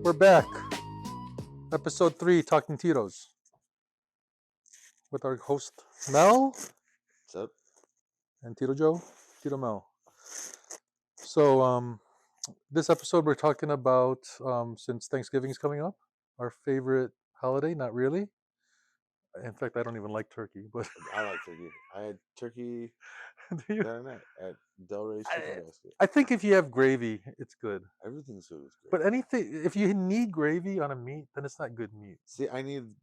We're back. Episode 3, Talking Titos. With our host, Mel. What's up? And Tito Joe. Tito Mel. So, this episode we're talking about, since Thanksgiving is coming up, our favorite holiday. Not really. In fact, I don't even like turkey, but I like turkey. I had turkey do you? the other night at Del Rey's Chicken Basket. I think if you have gravy, it's good. Everything's good with gravy. But anything, if you need gravy on a meat, then it's not good meat. See,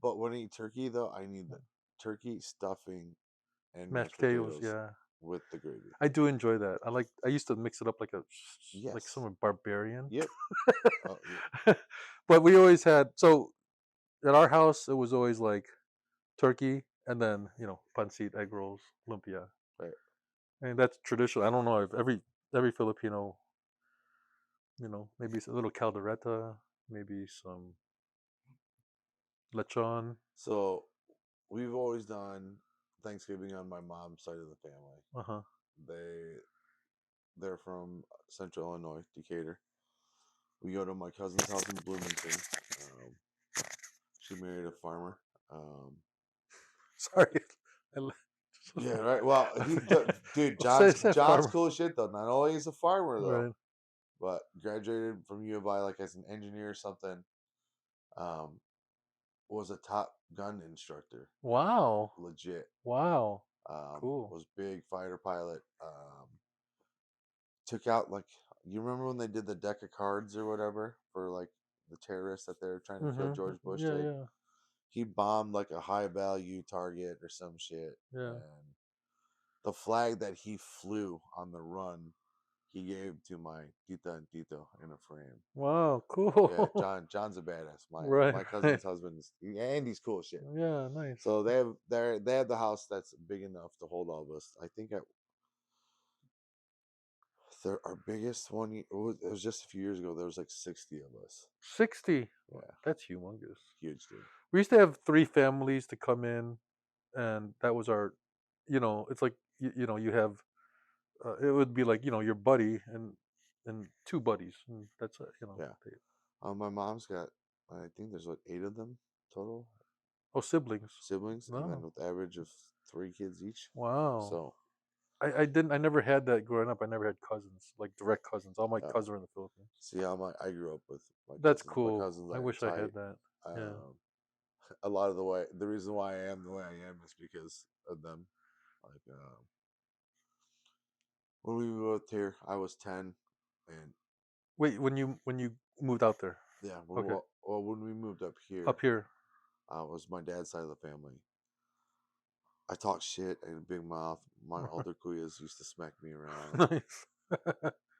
but when I eat turkey though, I need the turkey stuffing and Mashed potatoes, yeah. with the gravy. I do enjoy that. I used to mix it up like Yes. some barbarian. Yep. Oh, yeah. But we always had, so at our house it was always like turkey and then pancit, egg rolls, lumpia. Right. And that's traditional. I don't know if every Filipino, maybe it's a little caldereta, maybe some lechon. So we've always done Thanksgiving on my mom's side of the family. Uh-huh. They're from Central Illinois, Decatur. We go to my cousin's house in Bloomington. She married a farmer. Sorry. Yeah, right. Well, dude, Say John's farmer. cool shit though. Not only is a farmer though, Right. but graduated from U of I like as an engineer or something. Was a top gun instructor. Wow. Legit. Wow. Cool. Was big fighter pilot. Took out you remember when they did the deck of cards or whatever for like the terrorists that they were trying to kill George Bush Yeah, did? yeah. He bombed like a high value target or some shit. Yeah. And the flag that he flew on the run, he gave to my tita and tito in a frame. Wow, cool. Yeah, John's a badass. My cousin's husband and he's cool as shit. Yeah, nice. So they have the house that's big enough to hold all of us. I think our biggest one. It was just a few years ago. There was like 60 of us. 60. Yeah, that's humongous. Huge, dude. We used to have 3 families to come in, and that was our, it's like you have, it would be like your buddy and 2 buddies, and that's it. Yeah. My mom's got. I think there's 8 of them total. Oh, siblings. Siblings, Wow. and then with average of 3 kids each. Wow. So. I never had that growing up. I never had cousins, like direct cousins. All my cousins are in the Philippines. See, I grew up with my That's cousins. cool. My cousins I wish tight. I had that. Yeah. A lot of the reason why I am the way I am is because of them. Like when we moved here, I was 10, and wait, when you moved out there? Yeah. Okay. Well, when we moved up here, was my dad's side of the family. I talk shit and a big mouth. My older kuyas used to smack me around. Nice.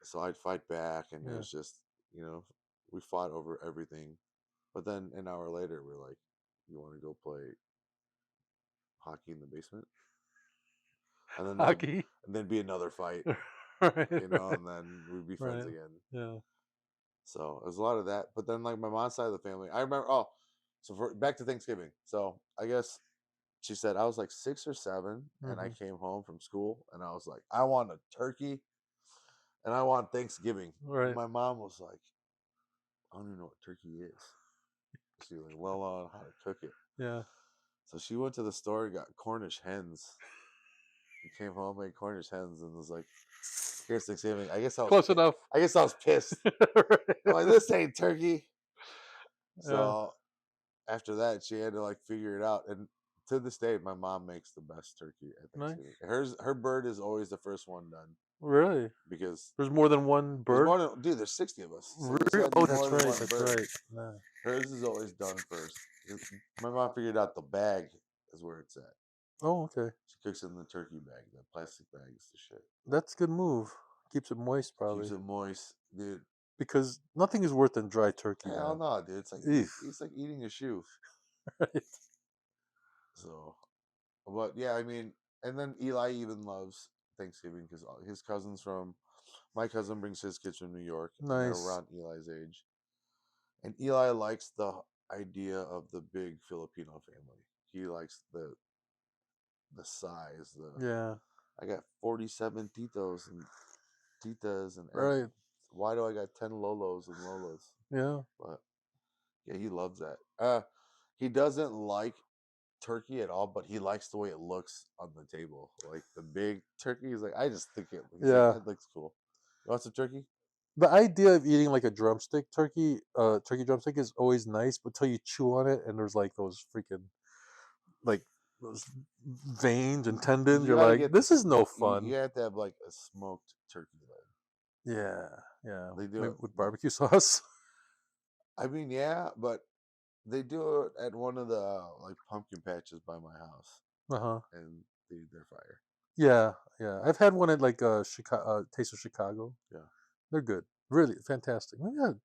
So I'd fight back, and it was just, we fought over everything. But then an hour later, we're like, "You want to go play hockey in the basement?" And then Hockey, and then be another fight, right. And then we'd be friends again. Yeah. So there's a lot of that. But then like my mom's side of the family, I remember. Back to Thanksgiving. So I guess she said I was like 6 or 7, and I came home from school, and I was like, I want a turkey, and I want Thanksgiving. Right. And my mom was like, I don't even know what turkey is. She was like, well, on how to cook it. Yeah. So she went to the store and got Cornish hens. And came home, made Cornish hens, and was like, here's Thanksgiving. I guess I was Close enough. I guess I was pissed. Right. I'm like, this ain't turkey. So after that, she had to like figure it out. And to this day, my mom makes the best turkey at Thanksgiving. Nice. Her bird is always the first one done. Really? Because there's more than one bird? There's 60 of us. So really? Oh, that's right. That's right. Yeah. Hers is always done first. My mom figured out the bag is where it's at. Oh, okay. She cooks it in the turkey bag. The plastic bag is the shit. That's a good move. Keeps it moist, probably. Keeps it moist, dude. Because nothing is worse than dry turkey. Hell no, dude. It's like it's like eating a shoe. Right. So, but yeah, I mean, and then Eli even loves Thanksgiving because his cousins my cousin brings his kids from New York. Nice. They're around Eli's age, and Eli likes the idea of the big Filipino family. He likes the size. Yeah. I got 47 titos and titas and right. Why do I got 10 lolos and lolas? Yeah. But Yeah, he loves that. He doesn't like turkey at all, but he likes the way it looks on the table. Like the big turkey, he's like, I just think it. He's like, Yeah. that looks cool. You want some turkey? The idea of eating like a drumstick turkey, turkey drumstick is always nice, but till you chew on it and there's like those freaking like those veins and tendons, You you're got to like, get this this. is no You fun. have to have like a smoked turkey leg. Yeah, yeah. They do Maybe it. with barbecue sauce. I mean, yeah, but they do it at one of the like pumpkin patches by my house, Uh huh. and they're fire. Yeah, yeah. I've had one at like Chicago, Taste of Chicago. Yeah. They're good. Really fantastic. Maybe I'll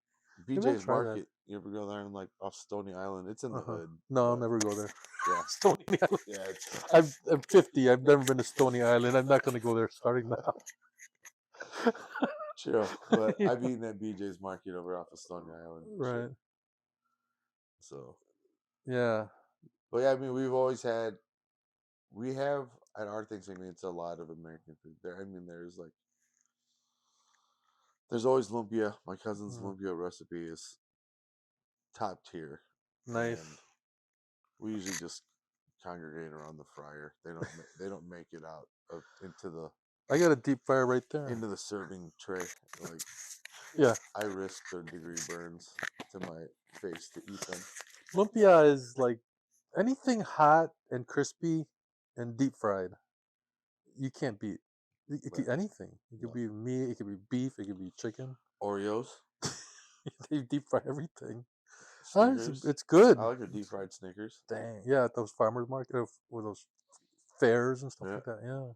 BJ's try that. Market. You ever go there and like off Stony Island? It's in Uh the huh. hood, No, I'll but never go there. yeah, Stony Island. yeah, it's I'm 50. I've never been to Stony Island. I'm not going to go there starting now. chill. But Yeah, I've eaten at BJ's Market over off of Stony Island and shit. right. So, Yeah. but yeah, I mean, we have at our Thanksgiving, it's a lot of American food there. I mean, there's always lumpia. My cousin's Mm, lumpia recipe is top tier, nice. and we usually just congregate around the fryer. They don't make it out I got a deep fryer right there. into the serving tray. Like Yeah. I risk third-degree burns to my face to eat them. Lumpia is like anything hot and crispy and deep fried. You can't beat. It Right? could anything. It could No be meat. It could be beef. It could be chicken. Oreos, They deep fry everything. Snickers. It's I good. like a deep fried Snickers. Dang. Yeah, at those farmers market or those fairs and stuff Yeah, like that. Yeah.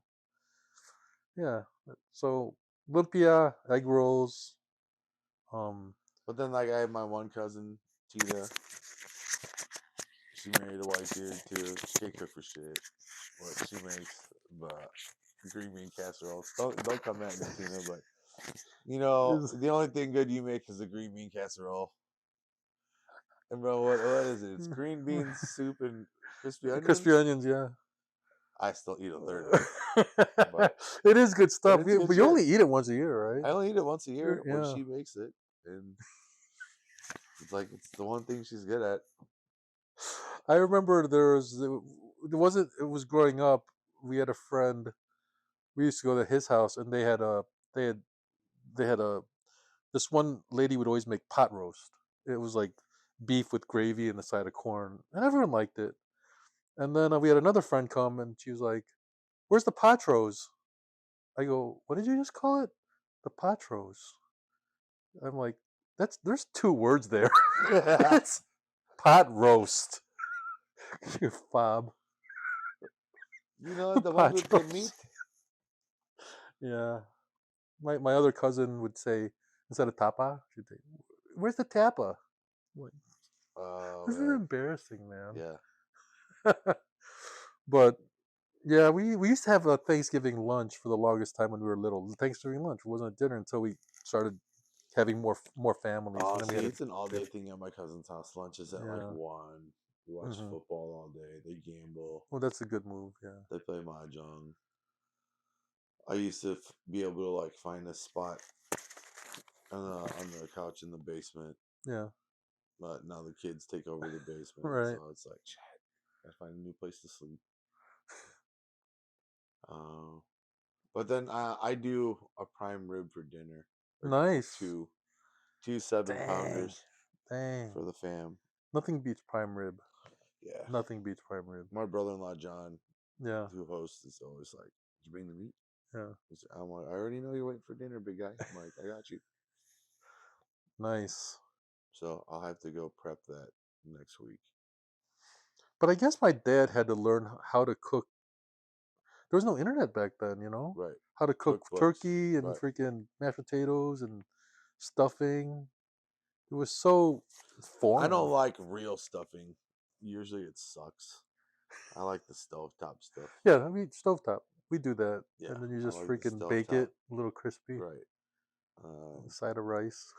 Yeah. So lumpia, egg rolls. Um. but then like I have my one cousin Tina. She married a white dude too. She can't cook for shit, but she makes the green bean casserole. Don't come at me, Tina. But you know Is the only thing good you make is a green bean casserole. And bro, what is it? It's green beans, soup, and crispy crispy onions. onions. Yeah. I still eat a third of it, but It is good stuff. it's good But you shit. only eat it once a year, right? I only eat it once a year when Yeah. she makes it, and it's like it's the one thing she's good at. I remember there wasn't it was growing up. We had a friend. We used to go to his house, and they had they had a this one lady would always make pot roast. It was like beef with gravy and a side of corn, and everyone liked it. And then we had another friend come, and she was like, "Where's the pot roast?" I go, "What did you just call it?" The pot roast. I'm like, there's two words there. It's pot roast. You fob. You know the ones Pot with the roast. meat. Yeah. My other cousin would say instead of tapa, she'd say, "Where's the tapa?" I'm like, Oh this is man, embarrassing, man. yeah. But yeah, we used to have a Thanksgiving lunch for the longest time when we were little. The Thanksgiving lunch wasn't a dinner until we started having more families, Oh, and then see, it's an all we day had thing at my cousin's house. Lunch is at like yeah. 1. We watch Hmm. football all day. They gamble. Well, that's a good move. Yeah. They play mahjong. I used to be able to like find a spot on the couch in the basement, Yeah. but now the kids take over the basement, Right. so it's like, shit, gotta find a new place to sleep. Uh, but then I do a prime rib for dinner, or Nice. two, two seven Dang. pounders Dang. for the fam. Nothing beats prime rib. Yeah, Nothing beats prime rib. my brother-in-law John, Yeah. who hosts, is always like, "Did you bring the meat?" Yeah. I'm like, "I already know you're waiting for dinner, big guy." I'm like, "I got you." Nice. So I'll have to go prep that next week. But I guess my dad had to learn how to cook. There was no internet back then, you know? Right. How to cook Cookbooks. turkey and Right. freaking mashed potatoes and stuffing. It was so I foreign. don't like real stuffing. Usually it sucks. I like the stovetop stuff. Yeah, I mean, stovetop. We do that. Yeah, And then you I just like the freaking bake it stovetop. a little crispy Right. on the Um, side of rice.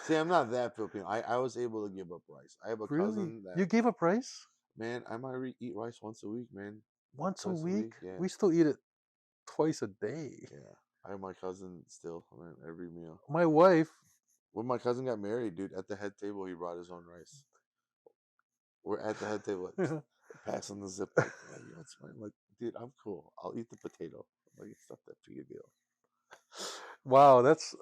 see, I'm not that Filipino. I was able to give up rice. I have a Really? cousin that, You gave up rice? man, I might eat rice once a week, man. Once a Twice a week? week. Yeah. We still eat it twice a day. Yeah. I have my cousin still, man, every meal. My wife when my cousin got married, dude, at the head table, he brought his own rice. We're at the head table, like, passing the Ziploc. Like, you want some? I'm like, dude, I'm cool. I'll eat the potato. I'm like, it's not that big a deal. Wow, that's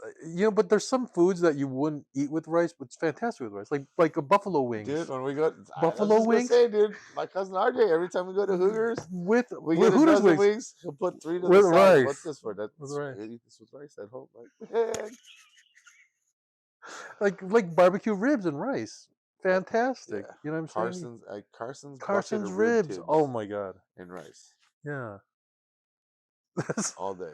but there's some foods that you wouldn't eat with rice, but it's fantastic with rice. Like a buffalo Dude, wings. when we go, I was Buffalo just gonna wings say, dude, my cousin RJ, every time we go to Hooters, we with get a Hooters dozen wings wings. He'll put three to the with side. What's rice. this for? With That's rice. I eat this with rice at home. Like, man, Like barbecue ribs and rice. I, Fantastic. yeah, You know what I'm saying? Carson's bucket Carson's of rib ribs. Oh tips my god. and rice Yeah. That's- all day.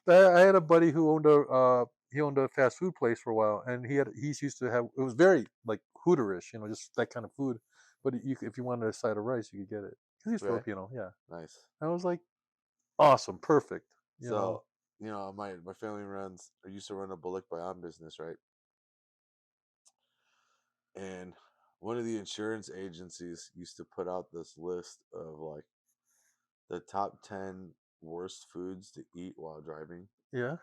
I had a buddy who owned a fast food place for a while, and he used to have it was very like Hooterish, just that kind of food. But if you wanted a side of rice, you could get it because he's Right, Filipino. Yeah, nice. I was like, awesome, perfect. You know, So, my family runs. I used to run a Bullock Bayan business, right? And one of the insurance agencies used to put out this list of like the top 10 worst foods to eat while driving. yeah.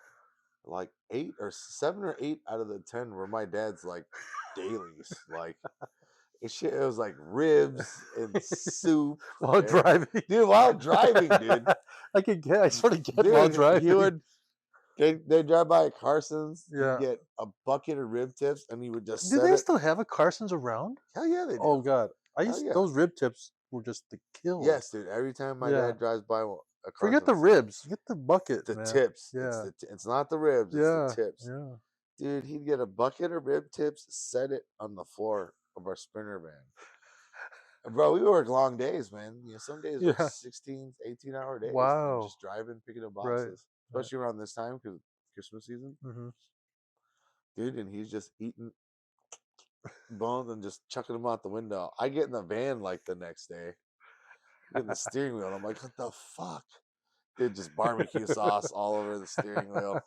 Like 7 or 8 out of the 10 were my dad's like dailies. Like it was like ribs and soup While and driving, dude while driving, dude. I sort of get while Dude, he driving. would they drive by Carson's, he'd Yeah. get a bucket of rib tips and he would just Do set they it. still have a Carson's around? Hell yeah, they do. Oh God, Hell yeah. those rib tips were just the kill. Yes, dude. Every time my Yeah. dad drives by a Forget the Carson's, ribs. Get the bucket, the man. tips. Yeah. It's not the ribs, it's the Yeah. tips. Yeah. Dude, he'd get a bucket of rib tips, set it on the floor of our Sprinter van. And bro, we work long days, man. Some days are Yeah. 16, 18-hour days and Wow. just driving, picking up Right. boxes, Right. especially around this time because Christmas season. Hmm. Dude, and he's just eating bones and just chucking them out the window. I get in the van like the next day, get in the steering wheel. And I'm like, what the fuck? Dude, just barbecue sauce all over the steering wheel.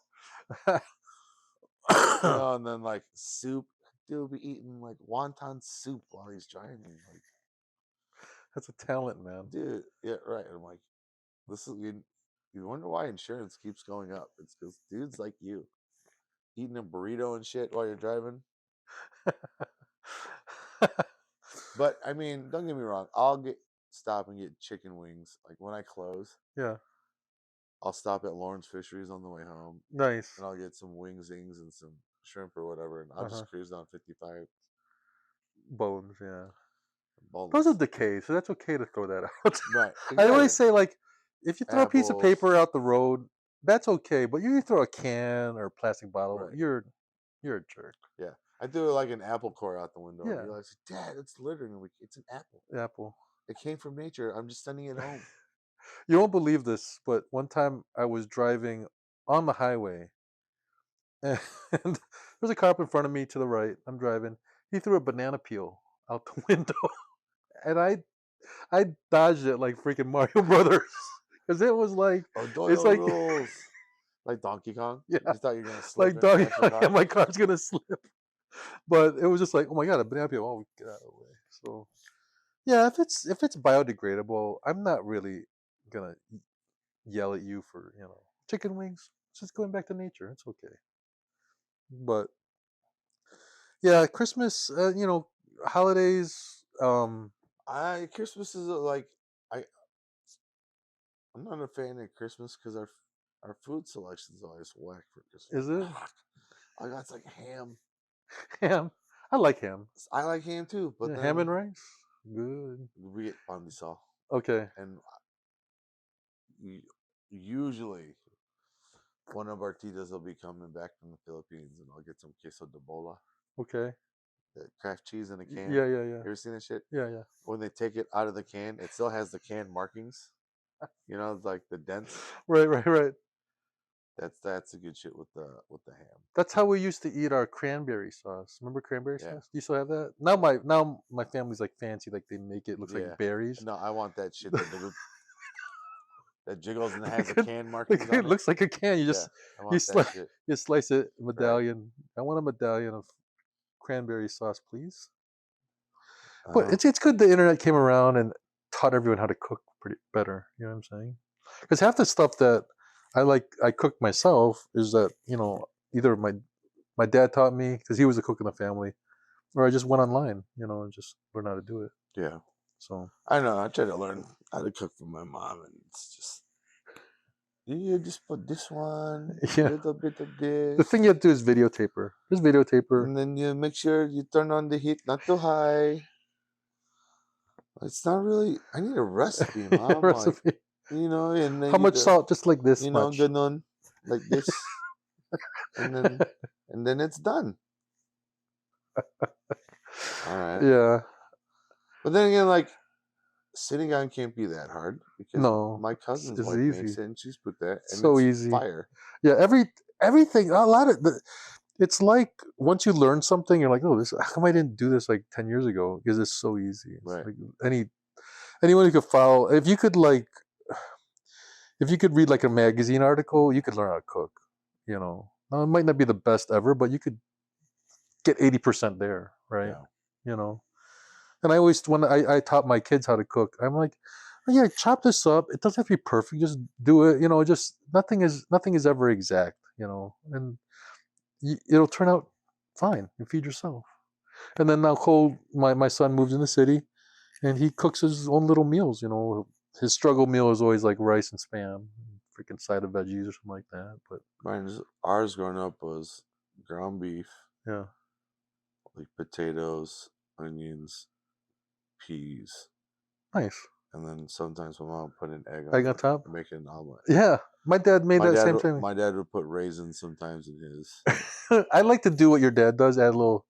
And then like soup. Dude will be eating like wonton soup while he's driving. Like, That's a talent, man. dude, yeah, right. I'm like, this is you wonder why insurance keeps going up. It's because dudes like you eating a burrito and shit while you're driving. But I mean, don't get me wrong. Stop and get chicken wings. Like when I close, Yeah. I'll stop at Lawrence Fisheries on the way home Nice. and I'll get some wingzings and some shrimp or whatever, and I'll Uh huh. just cruise down 55 Bones. Yeah. Those are boneless. decay, so that's okay to throw that out. Right, I always exactly. say like, if you throw a piece of Apples. paper out the road, that's okay. But you throw a can or a plastic bottle, Right. you're a jerk. Yeah. I threw like an apple core out the window and Yeah. you're like, Dad, it's littering. I'm like, it's an apple. Apple. It came from nature. I'm just sending it home. You won't believe this, but one time I was driving on the highway, and there's a car up in front of me to the right. I'm driving. He threw a banana peel out the window, and I dodged it like freaking Mario Brothers, because it was like Oh, it's Doyle like rules. Like Donkey Kong. yeah, You thought you were gonna slip like and doggy, crash your car. my car's gonna slip. But it was just like, oh my god, a banana peel. Oh, get out of the way. So yeah, if it's biodegradable, I'm not really gonna yell at you for chicken wings. It's just going back to nature. It's okay. But yeah, Christmas, holidays. Christmas is like I I'm not a fan of Christmas because our food selection is always whack for Christmas. Is it I got like ham. ham? I like ham. I like ham too, but Yeah, ham and then rice. Good. we get pandesal, Okay. and usually one of our titas will be coming back from the Philippines, and I'll get some queso de bola, Okay. the craft cheese in a can. Yeah. Yeah. You Yeah. ever seen that shit? Yeah. Yeah. When they take it out of the can, it still has the can markings. It's like the dents. Right. Right. Right. That's a good shit with the ham. That's how we used to eat our cranberry sauce. Remember cranberry Yeah, sauce? Do you still have that? Now my family's like fancy, like they make it looks like yeah. berries. No, I want that shit that jiggles and has the Like, can markings like, on it it. looks like a can. Yeah, I You want that slice shit. you slice it Right. medallion. I want a medallion of cranberry sauce, please. I But know. it's good the internet came around and taught everyone how to cook pretty better. You know what I'm saying? Because half the stuff that I cook myself is that either My dad taught me because he was a cook in the family, or I just went online, and just learned how to do it. Yeah, So I know. I try to learn how to cook from my mom, and it's just you just put this one, yeah, little bit of the this, thing you have to do is videotape her. Just videotape her. and then you make sure you turn on the heat not too high. It's not really. I need a recipe, mom. Like, Recipe. and then How you much do, salt? Just like this much. ganon, like this, and then it's done. All right. Yeah. But then again, like sitting down can't be that hard because No, my cousin's it's wife easy. makes it and she's put that and So it's easy. fire. Yeah. Everything. A lot of the. It's like once you learn something, you're like, oh, this. How come I didn't do this like 10 years ago? Because it's so easy. It's Right. like anyone who could follow. If you could read like a magazine article, you could learn how to cook. Now it might not be the best ever, but you could get 80% there, right? Yeah. You know. And I always when I taught my kids how to cook, I'm like, oh, yeah, chop this up. It doesn't have to be perfect. Just do it. Just nothing is ever exact. And it'll turn out fine. You feed yourself. And then now Cole, my son moved in the city, and he cooks his own little meals. His struggle meal is always like rice and spam, freaking side of veggies or something like that. But Ours growing up was ground beef, yeah, like potatoes, onions, peas, nice. and then sometimes my mom put an egg Egg on on it, top. make an omelet. Yeah, my dad made that same thing. My dad would put raisins sometimes in his. I like to do what your dad does. Add a little,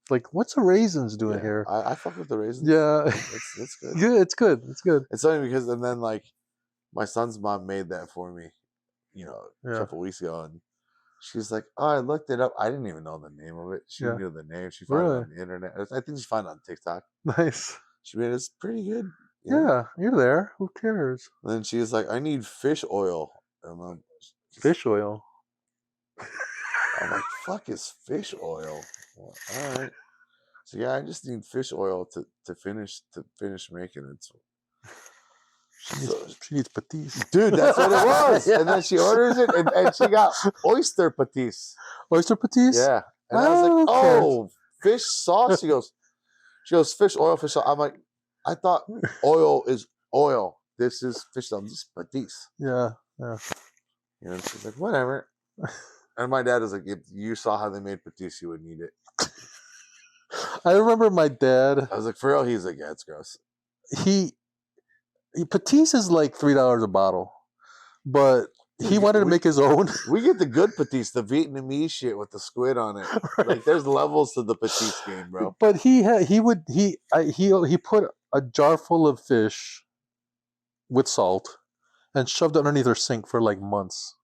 like, what's the raisins doing Yeah, here? I fuck with the raisins. Yeah, It's good. good. It's good. It's good. It's funny because and then like my son's mom made that for me, a Yeah, couple weeks ago, and she's like, "Oh, I looked it up. I didn't even know the name of it. She yeah. knew the name. She found it Really on the internet. I think she found it on TikTok. nice. She made it's pretty good, Yeah, you're there. Who cares? And then she's like, "I need fish oil," and Fish oil. I'm like, "Fuck is fish oil?" Well, all right. So yeah, I just need fish oil to finish making it. She needs. So, She needs patis. dude, that's what it was. And Yeah. then she orders it, and she got oyster patis. Oyster patis. Yeah, and I was like, Oh, okay. "Oh, fish sauce." She goes, "Fish oil, fish sauce." I'm like, "I thought oil is oil. This is fish sauce. This is patis." Yeah, yeah. And she's like, "Whatever." And my dad was like, "If you saw how they made patis, you would need it." I remember my dad. I was like, "For real?" He's like, "Yeah, it's gross." He patis is like $3 a bottle, but he Dude, wanted to make his own. we get the good patis, the Vietnamese shit with the squid on it. Right. Like, there's levels to the patis game, bro. But he put a jar full of fish with salt and shoved it underneath our sink for like months,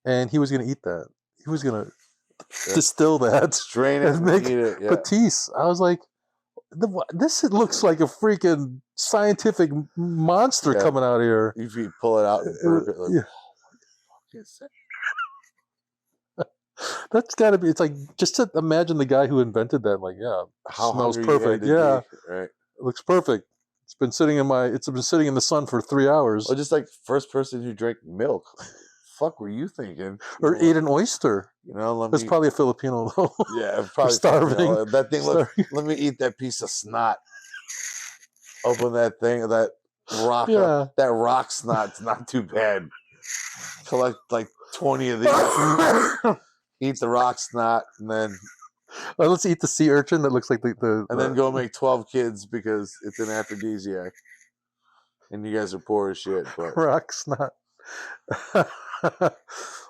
and he was gonna eat that. He was gonna Yeah. distill that Strain it and and make eat it. Yeah. patis. I was like, this looks like a freaking scientific monster Yeah. coming out here. If you pull it out and burp it, like, Yeah, yes, sir. that's got to be. It's like just to imagine the guy who invented that. Like, yeah, How smells hungry you had perfect. to Yeah, be, right? it looks perfect. It's been sitting in the sun for 3 hours. Or just like first person who drank milk. Fuck, were you thinking? Or ate an oyster. Let That's me. probably a Filipino though. Yeah, We're probably starving. that thing. Starving. Let me eat that piece of snot. Open that thing. That rock. Yeah. That rock snot's not too bad. Collect like 20 of these. Eat the rock snot, and then Let's eat the sea urchin that looks like the then go make 12 kids because it's an aphrodisiac. And you guys are poor as shit, but rock snot.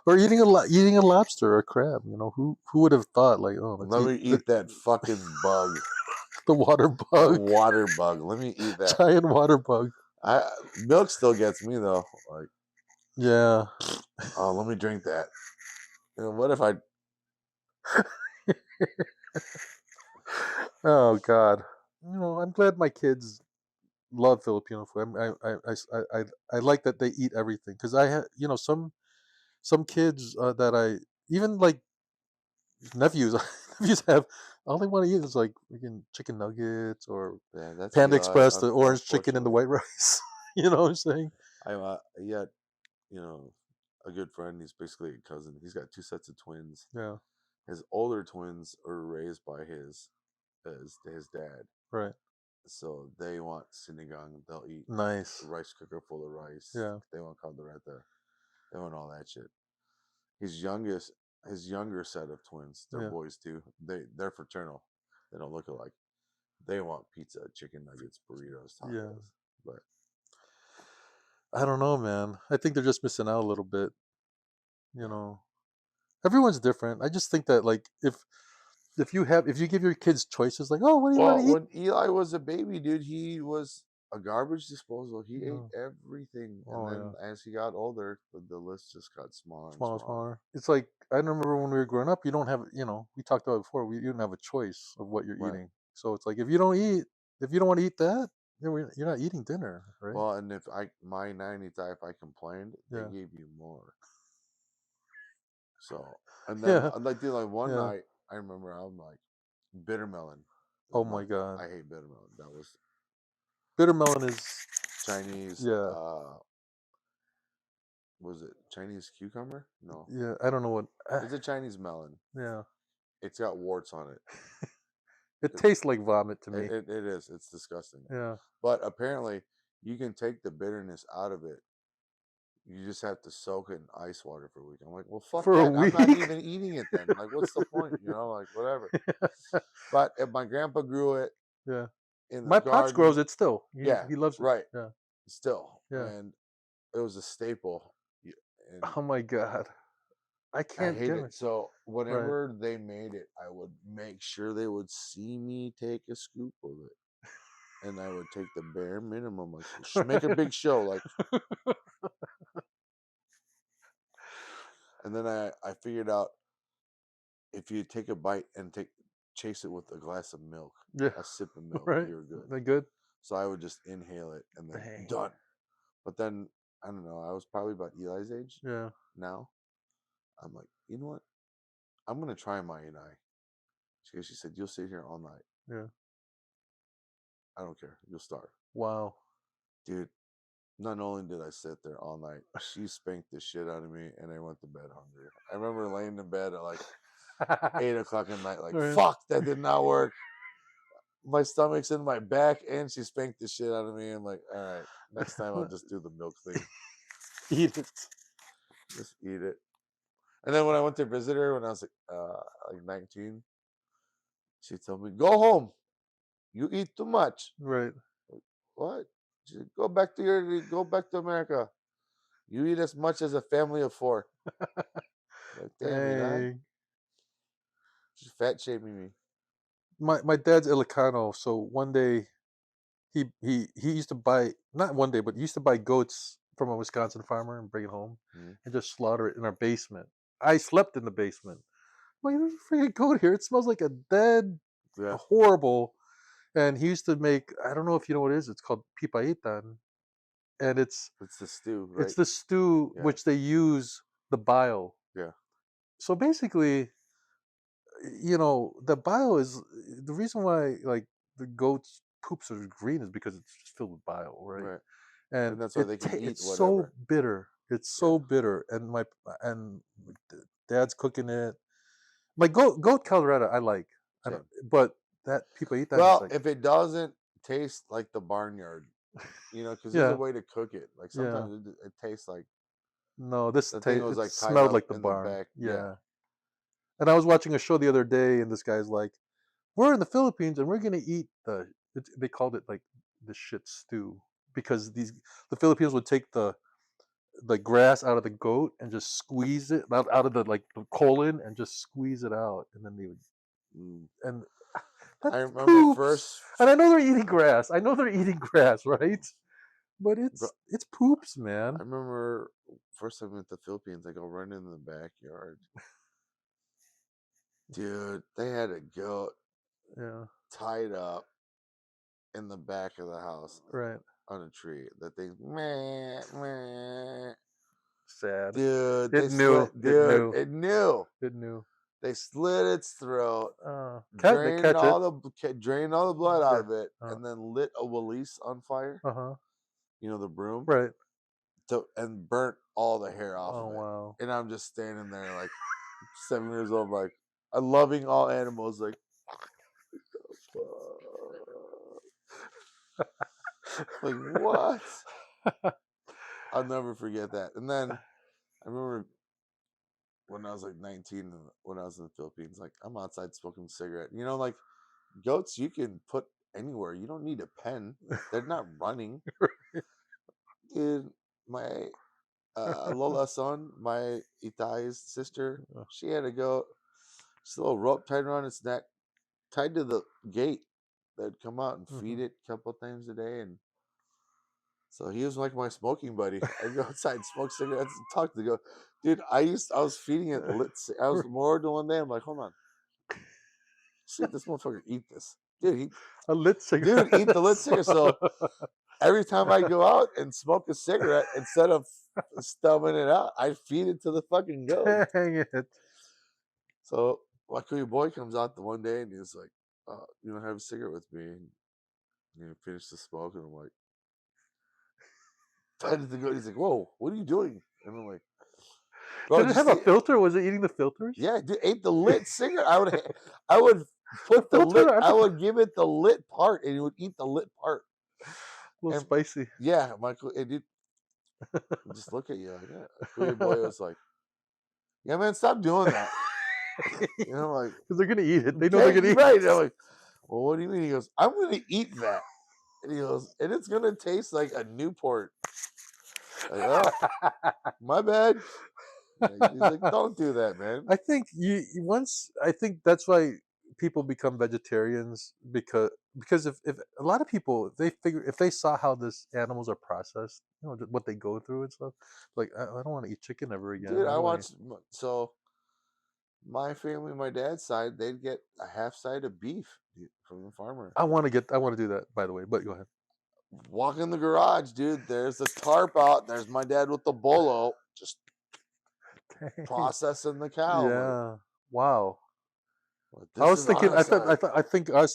Or eating a lobster or a crab. Who would have thought like, oh, let's let me eat eat that fucking bug. the water That bug, water bug. Let me eat that. giant water bug. Milk still gets me though. Like, Yeah. oh, let me drink that. What if I? Oh God. I'm glad my kids love Filipino food. I like that they eat everything because I had some kids that I even like nephews nephews have all they want to eat is like freaking chicken nuggets or Yeah, that's Panda me. Express, the orange chicken and the Unfortunately, white rice. You know what I'm saying? I yet you know a good friend. He's basically a cousin. He's got 2 sets of twins. Yeah. His older twins are raised by his dad, Right. so they want sinigang. They'll eat a Nice. rice cooker full of rice. Yeah. They want caldereta. They want all that shit. His youngest, his younger set of twins, they're Yeah. boys too. They're fraternal. They don't look alike. They want pizza, chicken nuggets, burritos, Yeah. tacos. But I don't know, man. I think they're just missing out a little bit. You yeah. know, everyone's different. I just think that like if you give your kids choices, like, oh, what do you want Well, to eat? when Eli was a baby, dude, he was a garbage disposal. He ate Oh, everything, and oh then yeah, as he got older, the list just got smaller and smaller, smaller. smaller. It's like I remember when we were growing up. You don't have, we talked about it before. You don't have a choice of what you're Right. eating. So it's like if you don't want to eat that, then you're not eating dinner, right? Well, and if my 90 type, I complained, they Yeah, gave you more. So, and then yeah, like dude, like one yeah. night, I remember I'm like, bitter melon Oh is my my. god, I hate bitter melon. That was bitter melon is Chinese. yeah, Was it Chinese cucumber? No, yeah. I don't know what. it's a Chinese melon. Yeah, It's got warts on it. it It, tastes like vomit to me. it is. It's disgusting. Yeah, But apparently, you can take the bitterness out of it. You just have to soak it in ice water for a week. I'm like, well, fuck for a that. I'm not week. even eating it then. Like, what's the point? Like, whatever. But if my grandpa grew it Yeah. in the My pops grows garden, it still. yeah, He loves it. right, Yeah. still. Yeah. And it was a staple. And Oh my god. I I can't hate get it. it. So Right. whenever they made it, I would make sure they would see me take a scoop of it. And I would take the bare minimum, like make a Right. big show, like. And then I figured out if you take a bite and chase it with a glass of milk, Yeah. a sip of milk, Right. you're good. They good? So I would just inhale it and then Dang. done. But then I don't know. I was probably about Eli's age Yeah. now. I'm like, you know what? I'm gonna try my and I. She said, "You'll sit here all night. Yeah. I don't care. You'll starve, Wow. dude." Not only did I sit there all night, she spanked the shit out of me, and I went to bed hungry. I remember laying in bed at like 8 o'clock at night, like, Right. fuck, that did not work. My stomach's in my back, and she spanked the shit out of me. I'm like, all right, next time I'll just do the milk thing. Eat it. Just eat it. And then when I went to visit her when I was like 19, she told me, go home. You eat too much. Right. What? She said, go back to America. You eat as much as a family of four. I'm like, damn, Eli. Dang. She's fat shaming me. My dad's Ilocano, so one day he used to buy, not one day, but he used to buy goats from a Wisconsin farmer and bring it home Mhm. and just slaughter it in our basement. I slept in the basement. I'm like, there's a freaking goat here. It smells like a dead, Yeah, horrible. And he used to make, I don't know if you know what it is. It's called pipaitan, and it's the stew, it's right? the stew Yeah, which they use the bile. yeah, So basically, the bile is the reason why like the goat's poops are green is because it's just filled with bile, right? right. And And that's why they can eat it's so whatever. bitter. It's Yeah, so bitter, and dad's cooking it. My goat caldereta I like, I don't, same. but that pipaitan is Well, like, if it doesn't taste like the barnyard, because there's a yeah, way to cook it. Like yeah. sometimes it tastes like No, the thing was it like tied smelled up like the in the barn. back. Yeah, Yeah. And I was watching a show the other day, and this guy's like, "We're in the Philippines, and we're gonna eat they called it like the shit stew because the Filipinos would take the grass out of the goat and just squeeze it out of the like the colon and just squeeze it out, and then they would mm. and I that's remember poops. first. And I know they're eating grass. I know they're eating grass, right? But Bro, it's poops, I man. remember first time in the Philippines. I go running in the backyard, dude. They had a goat Yeah. tied up in the back of the house Right. on a tree. That thing, meh, meh. Sad. Dude, they It knew. slit. It Dude, knew. it knew. It knew. They slit its throat, They catch it. drained all the blood out Yeah. of it, and then lit a Wallis on fire. Uh huh. The broom, Right. and burnt. all the hair off Oh of it. wow. And I'm just standing there like 7 years old, like I'm loving all animals, like like what? I'll never forget that. And then I remember when I was like 19 and when I was in the Philippines, like I'm outside smoking a cigarette. You know, like goats you can put anywhere. You don't need a pen. They're not running. Dude, my Lola son, my Itai's sister, she had a goat. Just a little rope tied around its neck, tied to the gate. They'd come out and feed Mhm. it a couple times a day, and so he was like my smoking buddy. I'd go outside, smoke cigarettes, and talk to the goat. Dude, I was feeding it I was more than one day. I'm like, hold on, see this motherfucker eat this, dude. A lit Dude, cigarette. eat the lit That's cigarette. So every time I go out and smoke a cigarette, instead of stubbing it out, I feed it to the fucking goat. dang it. So my cool boy comes out the one day and he's like, "You want to have a cigarette with me?" And finish the smoke, and I'm like, "Tied it to the goat." He's like, "Whoa, what are you doing?" And I'm like, "Bro, Did it have just a eat." filter? Was it eating the filters? Yeah, dude, ate the lit cigarette. I would The put the lit. filter, I I thought would give it the lit part, and he would eat the lit part. a little And spicy. yeah, Michael, it did just look at you like that. Cool boy was like, "Yeah, man, stop doing that." Like, Because they're gonna eat it. They know they're dang, gonna you're eat right. it. I'm like, "Well, what do you mean?" He goes, "I'm gonna eat that." And he goes, "And it's gonna taste like a Newport." Like, oh, my bad. He's like, "Don't do that, man." I think once I think that's why people become vegetarians because if a lot of people if they figure if they saw how this animals are processed, what they go through and stuff, like I don't want to eat chicken ever again. Dude, Why I do I? watched. So my family, my dad's side, they'd get a half side of beef from the farmer. I want to do that by the way. But go ahead. Walk in the garage, dude. There's the tarp out. There's my dad with the bolo, just processing the cow. I'm like, Yeah. Wow. well, I this was is thinking. our side.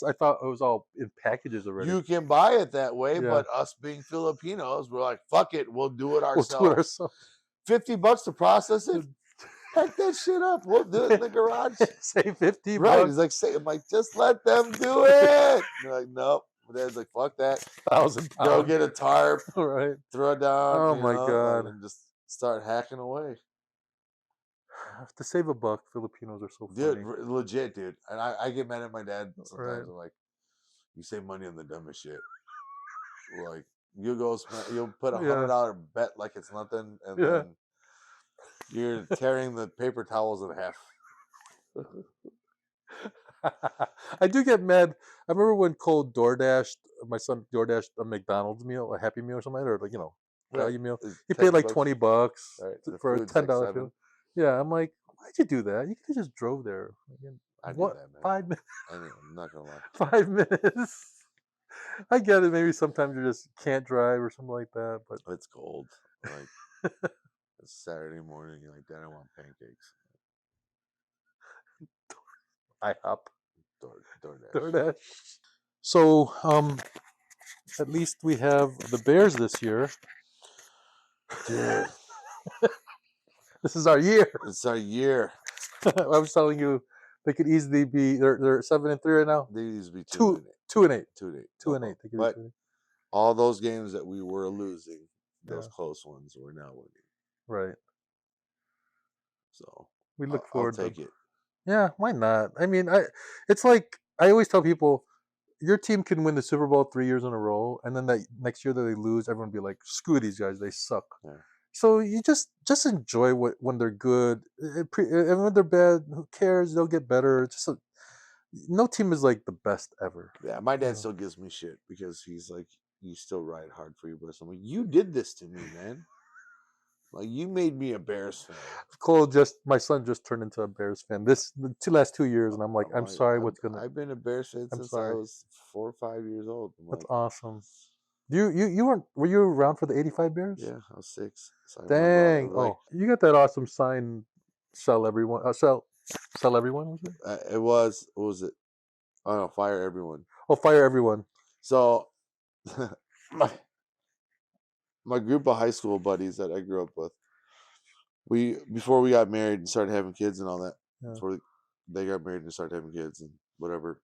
I thought it was all in packages already. You can buy it that way, Yeah. but us being Filipinos, we're like, fuck it, we'll do it We'll do it ourselves. ourselves. $50 to process it. Pack that shit up. We'll do it in the garage. Say 50 Right. bucks, He's like, say, I'm like, just let them do it. They're like, nope. My dad's like, fuck that. 1,000 Go pounds. get a tarp, All right. throw it down, Oh my like, god. and just start hacking away. To save a buck, Filipinos are so Dude, funny. legit, dude. And I get mad at my dad Right. sometimes. I'm like, you save money on the dumbest shit. Like, you'll put a Yeah. $100 bet like it's nothing, and Yeah. then you're tearing the paper towels in half. I do get mad. I remember when Cole DoorDashed, my son DoorDashed a McDonald's meal, a Happy Meal or something, or like, Right. value meal. It's He paid 10 like bucks. 20 bucks Right. The for a food's like $10 7. meal. Yeah. I'm like, why'd you do that? You could have just drove there. I do What? that, man. 5 minutes? Anyway, I'm not gonna lie. 5 minutes? I get it. Maybe sometimes you just can't drive or something like that, but It's cold. Like it's Saturday morning. You're like, Dad, I want pancakes. IHOP, DoorDash. DoorDash. So, at least we have the Bears this year. Dude, This is our year. it's our year. I was telling you they could easily be they're 7-3 right now. They used to be 2 Two and 8. 2-8. 2 and 8. 2-8. They could be But 2-8. all those games that we were losing, those Yeah. close ones, we're now winning. Right. So We look I'll forward to them. take it. Yeah, why not? I mean, it's like I always tell people your team can win the Super Bowl 3 years in a row, and then that next year that they lose, everyone be like, "Screw these guys, they suck." Yeah. So you just enjoy when they're good, and when they're bad, who cares? They'll get better. No team is like the best ever. Yeah, my dad Yeah. still gives me shit because he's like, you still ride hard for your Bears. I'm like, you did this to me, man. Like you made me a Bears fan. My son just turned into a Bears fan. The last 2 years, and I'm like, I'm sorry. I've been a Bears fan I'm since I sorry. was 4 or 5 years old. I'm That's like, awesome. You weren't were you around for the '85 Bears? yeah, I was 6, so I remember all Dang. the like. Oh, you got that awesome sign. Sell everyone. Sell everyone. Was it? It was what was it? Oh no, fire everyone. Oh, fire everyone. So my my group of high school buddies that I grew up with, We before we got married and started having kids and all that. Yeah. Before they got married and started having kids and whatever.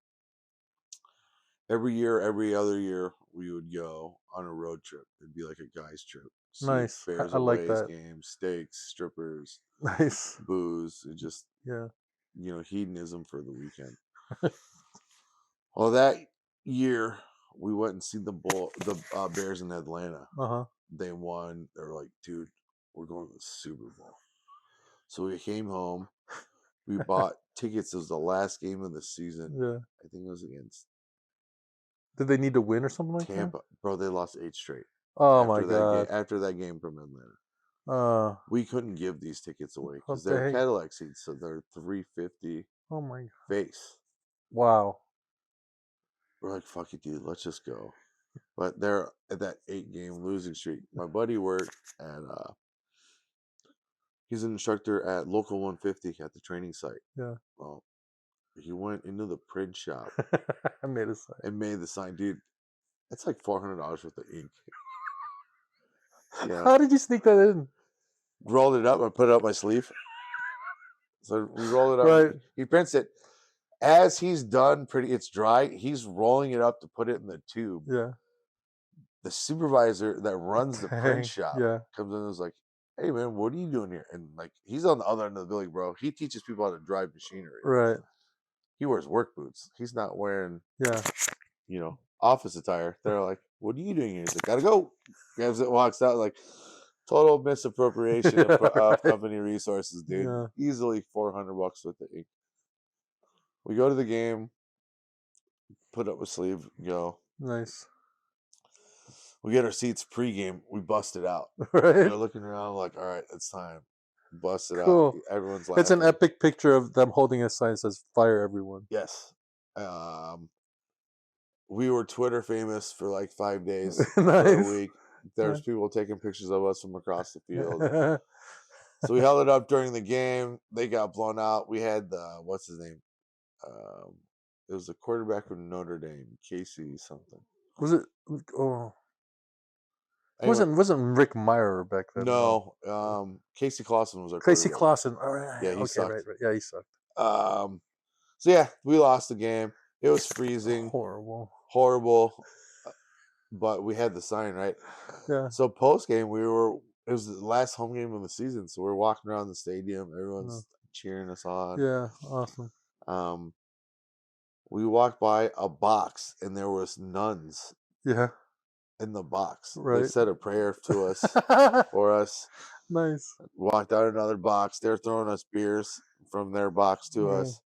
Every year, every other year, we would go on a road trip. It'd be like a guys trip. See Nice. Bears I like Aways that. games, steaks, strippers, Nice. booze, and just Yeah. hedonism for the weekend. Well, that year we went and seen the Bears in Atlanta. Uh-huh. They won. They're like, dude, we're going to the Super Bowl. So we came home. We bought tickets. It was the last game of the season. Yeah. I think it was against Did they need to win or something like that? Tampa. Bro, they lost 8 straight Oh my after that game. god. After that game from Atlanta, Uh, we couldn't give these tickets away oh because they're dang. Cadillac seats, so they're 350 Oh my god. face. Wow. We're like, fuck it, dude, let's just go. But they're at that 8-game losing streak. My buddy worked at he's an instructor at Local 150 at the training site. Yeah. Well, he went into the print shop I made a sign. and made the sign, dude. That's like $400 worth of ink. Yeah, How did you sneak that in? rolled it up and put it up my sleeve. So we rolled it up. Right. He prints it as he's done. It's dry. He's rolling it up to put it in the tube. Yeah. The supervisor that runs the print Dang. shop Yeah. comes in and is like, "Hey man, what are you doing here?" And like, he's on the other end of the building, bro. He teaches people how to drive machinery. Right. He wears work boots. He's not wearing, Yeah. office attire. They're like, "What are you doing here?" He's like, "Gotta go." Grabs it, walks out. Like, total misappropriation Yeah, of right. company resources, dude. Yeah. Easily $400 worth of ink. We go to the game, put up a sleeve, go. Nice. We get our seats pregame. We bust it out. Right. They're looking around like, all right, it's time. Bust it out. Cool. Everyone's It's an laughing. epic picture of them holding a sign that says "Fire everyone." Yes. We were Twitter famous for like 5 days, for a Nice. week. There's Nice. people taking pictures of us from across the field. So we held it up during the game. They got blown out. We had what's his name? It was the quarterback from Notre Dame, Casey something. Was it? Oh, Anyway, wasn't Rick Meyer back then? no, Casey Clausen was our Casey quarterback. Clausen. All right. Yeah, he Okay. sucked. Right. Yeah, he sucked. So yeah, we lost the game. It was freezing, Horrible. horrible, but we had the sign, right? Yeah. So post game, it was the last home game of the season, so we're walking around the stadium. Everyone's cheering us on. Yeah. Awesome. We walked by a box, and there was nuns Yeah. in the box. They Right. said a prayer to us for us. Nice. Walked out another box. They're throwing us beers from their box to Yeah. us.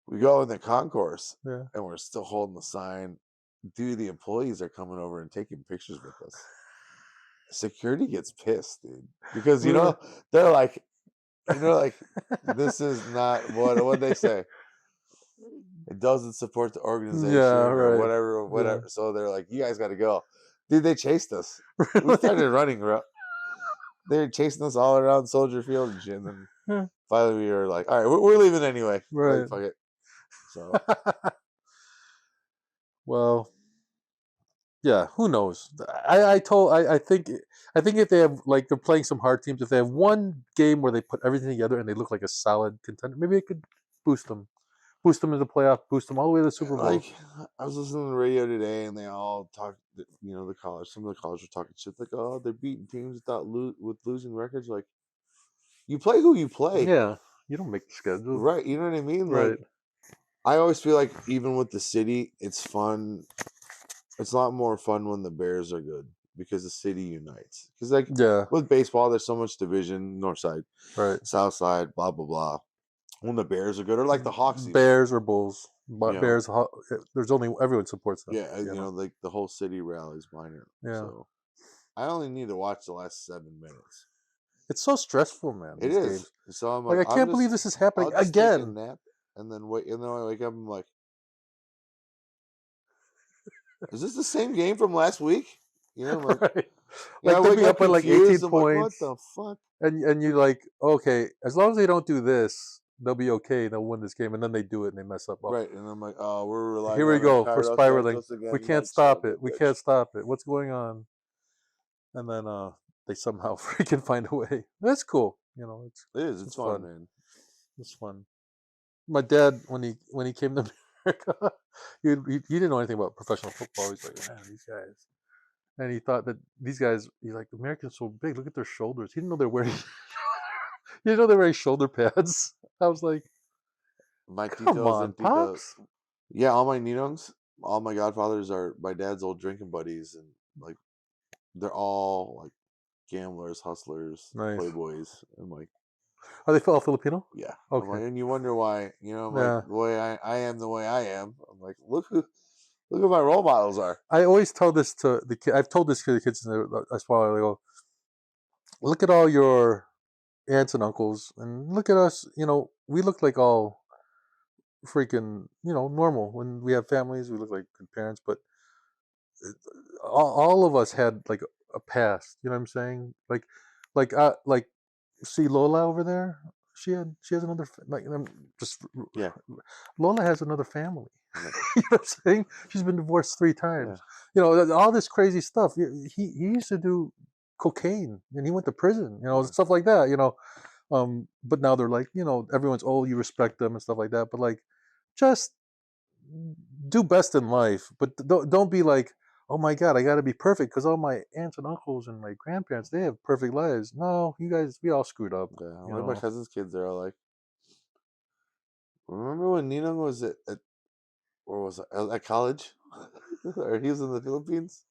We go in the concourse, Yeah. and we're still holding the sign. Dude, the employees are coming over and taking pictures with us. Security gets pissed, dude, because Really? they're like, this is not what they say. It doesn't support the organization Yeah. or Right. whatever. Yeah. So they're like, you guys got to go. Dude, they chased us. We Really? started running, bro. They were chasing us all around Soldier Field and shit. And then Yeah. finally we were like, all right, we're leaving anyway. Right. Like, fuck it. So Well, yeah. Who knows? I think if they have like they're playing some hard teams, if they have one game where they put everything together and they look like a solid contender, maybe it could boost them in the playoff, boost them all the way to the Super Bowl. like, I was listening to the radio today, and they all talked. The college. Some of the college were talking shit like, "Oh, they're beating teams with losing records." Like, you play who you play, Yeah, you don't make the schedule, right? You know what I mean? right? Like, I always feel like even with the city, it's fun. It's a lot more fun when the Bears are good because the city unites. Because like Yeah, with baseball, there's so much division: north side, right. south side, blah blah blah. When the Bears are good, or like the Hawks, even. Bears or Bulls, You but know, Bears. There's only everyone supports them. yeah, like the whole city rallies behind it. Yeah. So I only need to watch the last 7 minutes. It's so stressful, man. It These is. games. So I'm Like like, I can't believe this is happening I'll just take a again. nap and then wait. And then I wake up. I'm like, is this the same game from last week? I'm like, Right. I Like they'll wake be up by like 18 confused. I'm like, what points, the fuck? and you like, okay, as long as they don't do this, they'll be okay. They'll win this game, and then they do it and they mess up. Right. And I'm like, oh, we're relying Here we on our go. We're Kairos spiraling. Angels again. We can't Like, stop son of it. a We bitch. can't stop it. What's going on? And then they somehow freaking find a way. That's cool. It is. It's It's fun, fun. man. It's fun. My dad, when he came to America, he didn't know anything about professional football. He's like, man, these guys, and he thought that these guys, he's like, Americans so big. Look at their shoulders. He didn't know they're wearing. He didn't know they're wearing shoulder pads. I was like, My come titos on, and titas. pops. Yeah, all my ninongs, all my godfathers are my dad's old drinking buddies, and like they're all like gamblers, hustlers, Nice. playboys. I'm like, Are they all Filipino? yeah. I'm Okay. like, and you wonder why, I'm like, Yeah. the way I am the way I am. I'm like, look who my role models are. I always tell this to the kid. I've told this to the kids as well. I go, look at all your aunts and uncles, and look at us. We look like all freaking, normal. When we have families, we look like good parents. But all of us had like a past. You know what I'm saying? Like see Lola over there. She has another just Yeah. Lola has another family. Yeah. You know what I'm saying? She's been divorced 3 Yeah. times. All this crazy stuff. He used to do cocaine and he went to prison, Yeah. stuff like that, but now they're like, everyone's old, you respect them and stuff like that. But like, just do best in life, but don't be like, oh my God, I got to be perfect because all my aunts and uncles and my grandparents, they have perfect lives. No, you guys, we all screwed up, Yeah. you Like my know. cousin's kids, they're all like, remember when Ninong was at or was it, at college? Or he was in the Philippines?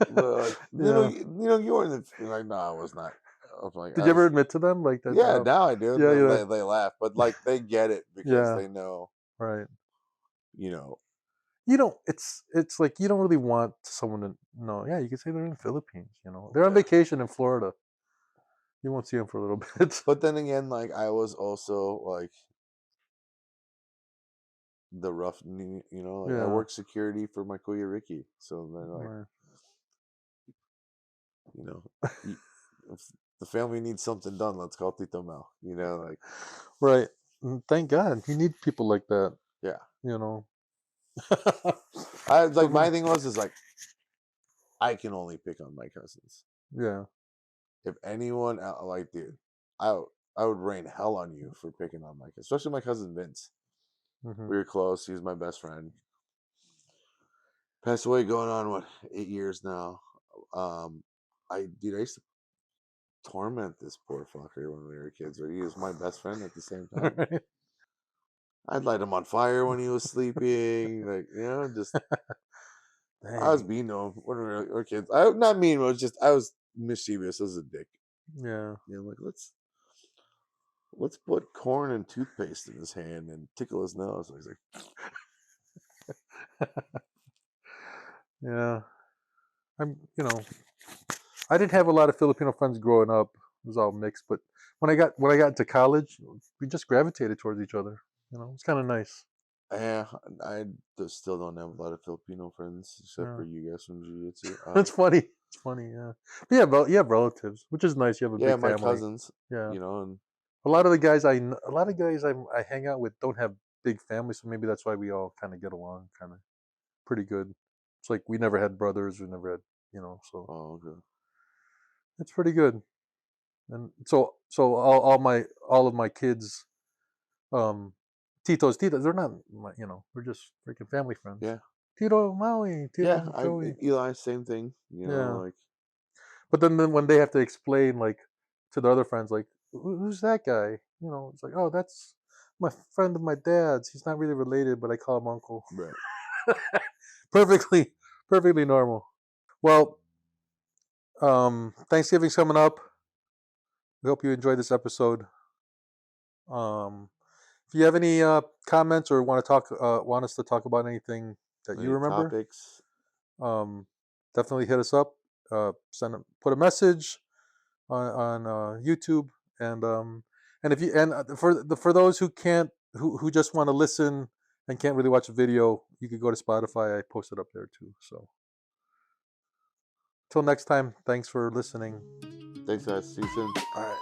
They're like, Yeah. you were in the like, no, I was not. I was like, Did I you ever was, admit to them like that? yeah, now I do. And Yeah, yeah, they laugh, but like they get it because yeah. they know, Right. you know, You don't. It's like you don't really want someone to know. Yeah, you can say they're in the Philippines. They're on yeah. vacation in Florida. You won't see them for a little bit. But then again, like I was also like the like I Yeah. work security for my Kuya Ricky. So then like, Right. you know, y- if the family needs something done, let's call Tito Mel. Like Right. Thank God. You need people like that. yeah. You know. I like Someone. my thing is like I can only pick on my cousins. Yeah. If anyone like dude, I would rain hell on you for picking on my especially my cousin Vince. Hmm. We were close. He was my best friend. Passed away going on what 8 years now. Um, I used to torment this poor fucker when we were kids. But he was my best friend at the same time. Right. I'd light him on fire when he was sleeping. Like just I was Dang. mean to him when we were kids. I not mean, but it was just I was mischievous as a dick. Yeah. Like let's put corn and toothpaste in his hand and tickle his nose. So he's like, Yeah. I'm. I didn't have a lot of Filipino friends growing up. It was all mixed. But when I got into college, we just gravitated towards each other. It's kind of nice. yeah, I just still don't have a lot of Filipino friends except for Yeah. you guys from Jiu-Jitsu. It's funny. It's funny. Yeah. But yeah, you have relatives, which is nice. You have a Yeah, big my family. cousins, Yeah. and A lot of the guys a lot of guys I hang out with don't have big families, so maybe that's why we all kind of get along, kind of pretty good. It's like we never had brothers, we never had, so oh, okay. it's pretty good. And so all of my kids, um, Titos, they're not we're just freaking family friends. Yeah, Tito Maui, yeah. Tito Joey, Eli, same thing. yeah. Like But then when they have to explain like to the other friends, like who's that guy? It's like, oh, that's my friend of my dad's. He's not really related, but I call him uncle. right. Perfectly, perfectly normal. Well, Thanksgiving's coming up. We hope you enjoyed this episode. Um, if you have any comments or want us to talk about anything that you Any remember, topics? um, definitely hit us up. Put a message on YouTube, and if you and for those who can't who just want to listen and can't really watch a video, you could go to Spotify. I posted up there too. So till next time, thanks for listening. Thanks, guys. See you soon. All right.